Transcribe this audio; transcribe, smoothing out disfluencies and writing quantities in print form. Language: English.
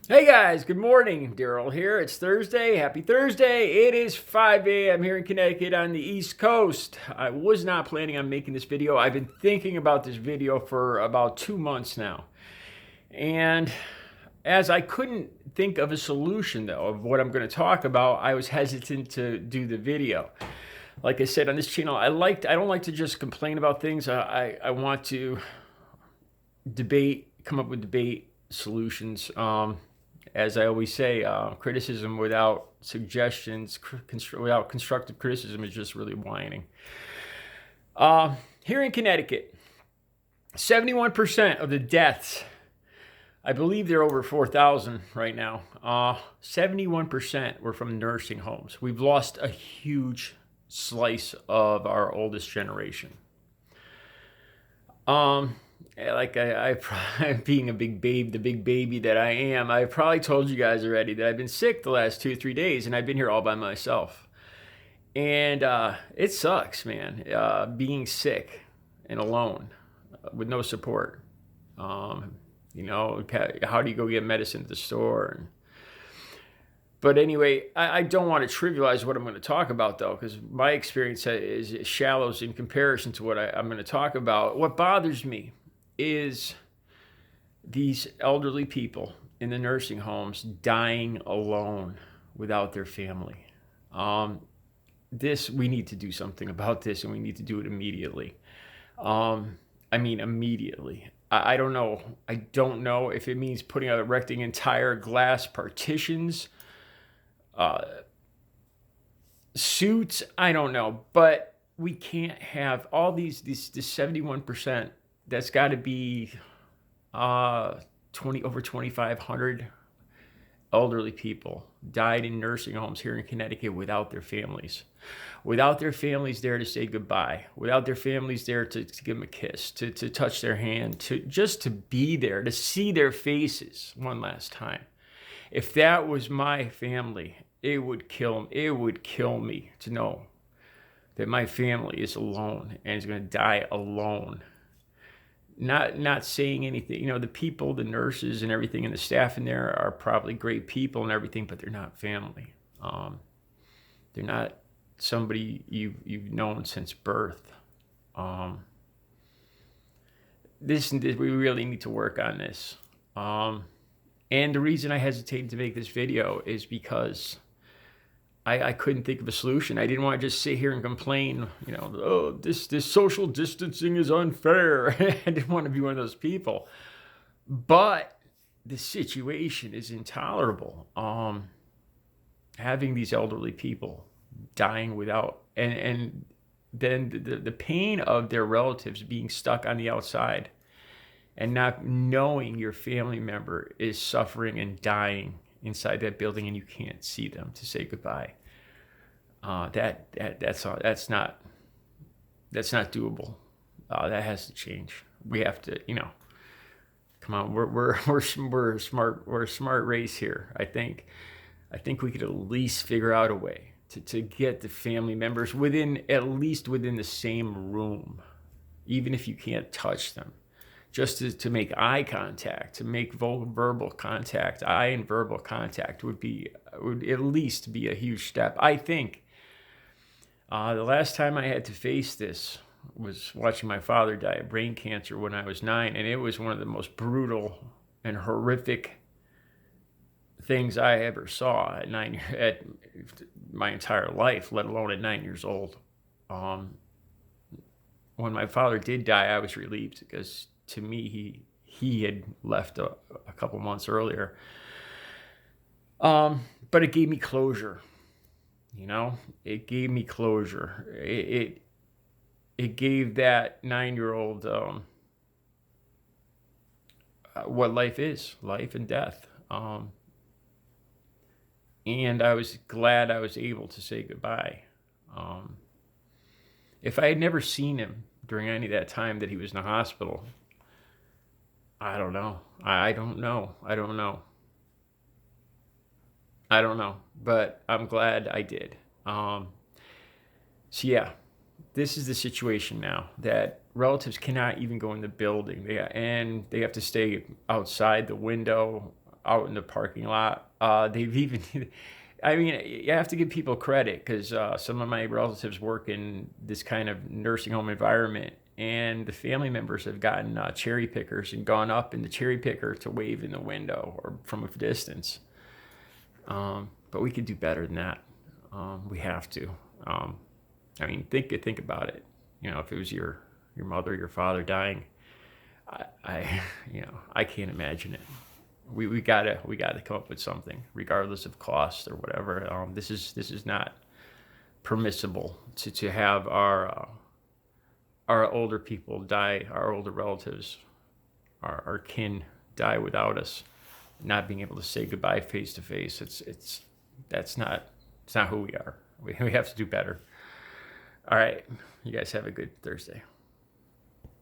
Hey guys, good morning. Daryl here. It's Thursday. Happy Thursday. It is 5 a.m. here in Connecticut on the East Coast. I was not planning on making this video. I've been thinking about this video for about 2 months now. And as I couldn't think of a solution though of what I'm going to talk about, I was hesitant to do the video. Like I said on this channel, I don't like to just complain about things. I want to debate, come up with debate solutions. As I always say, criticism without suggestions, without constructive criticism is just really whining. Here in Connecticut, 71% of the deaths, I believe they're over 4,000 right now, 71% were from nursing homes. We've lost a huge slice of our oldest generation. Like being a big babe, the big baby that I am, I've probably told you guys already that I've been sick the last 2 or 3 days, and I've been here all by myself. And it sucks, man, being sick and alone with no support. How do you go get medicine at the store? But anyway, I don't want to trivialize what I'm going to talk about, though, because my experience is shallows in comparison to what I'm going to talk about. What bothers me is these elderly people in the nursing homes dying alone without their family. We need to do something about this, and we need to do it immediately. Immediately. I don't know. I don't know if it means erecting entire glass partitions, suits. I don't know, but we can't have all these 71%. That's got to be 2,500 elderly people died in nursing homes here in Connecticut without their families there to say goodbye, without their families there to give them a kiss, to touch their hand, to be there, to see their faces one last time. If that was my family, it would kill me to know that my family is alone and is going to die alone. Not saying anything. The people, the nurses and everything, and the staff in there are probably great people and everything, but they're not family. They're not somebody you've known since birth. We really need to work on this. And the reason I hesitated to make this video is because I couldn't think of a solution. I didn't want to just sit here and complain, this social distancing is unfair. I didn't want to be one of those people. But the situation is intolerable. Having these elderly people dying without, and then the pain of their relatives being stuck on the outside and not knowing your family member is suffering and dying inside that building and you can't see them to say goodbye. That's not doable. That has to change. We have to, come on. We're smart. We're a smart race here. I think we could at least figure out a way to get the family members at least within the same room, even if you can't touch them. Just to make eye contact, to make verbal contact, eye and verbal contact would at least be a huge step. I think the last time I had to face this was watching my father die of brain cancer when I was 9, and it was one of the most brutal and horrific things I ever saw at my entire life, let alone at 9 years old. When my father did die, I was relieved because to me, he had left a couple months earlier. But it gave me closure. It gave me closure. It gave that 9-year-old what life is, life and death. And I was glad I was able to say goodbye. If I had never seen him during any of that time that he was in the hospital, I don't know. I don't know. But I'm glad I did. So yeah, this is the situation now that relatives cannot even go in the building. They have to stay outside the window. out in the parking lot. They've even, I mean, you have to give people credit because some of my relatives work in this kind of nursing home environment, and the family members have gotten cherry pickers and gone up in the cherry picker to wave in the window or from a distance. But we could do better than that. We have to. I mean, think about it. You know, if it was your mother, your father dying, I can't imagine it. We gotta come up with something, regardless of cost or whatever. This is not permissible to have our older people die, our older relatives, our kin die without us, not being able to say goodbye face to face. It's not who we are. We have to do better. All right, you guys have a good Thursday.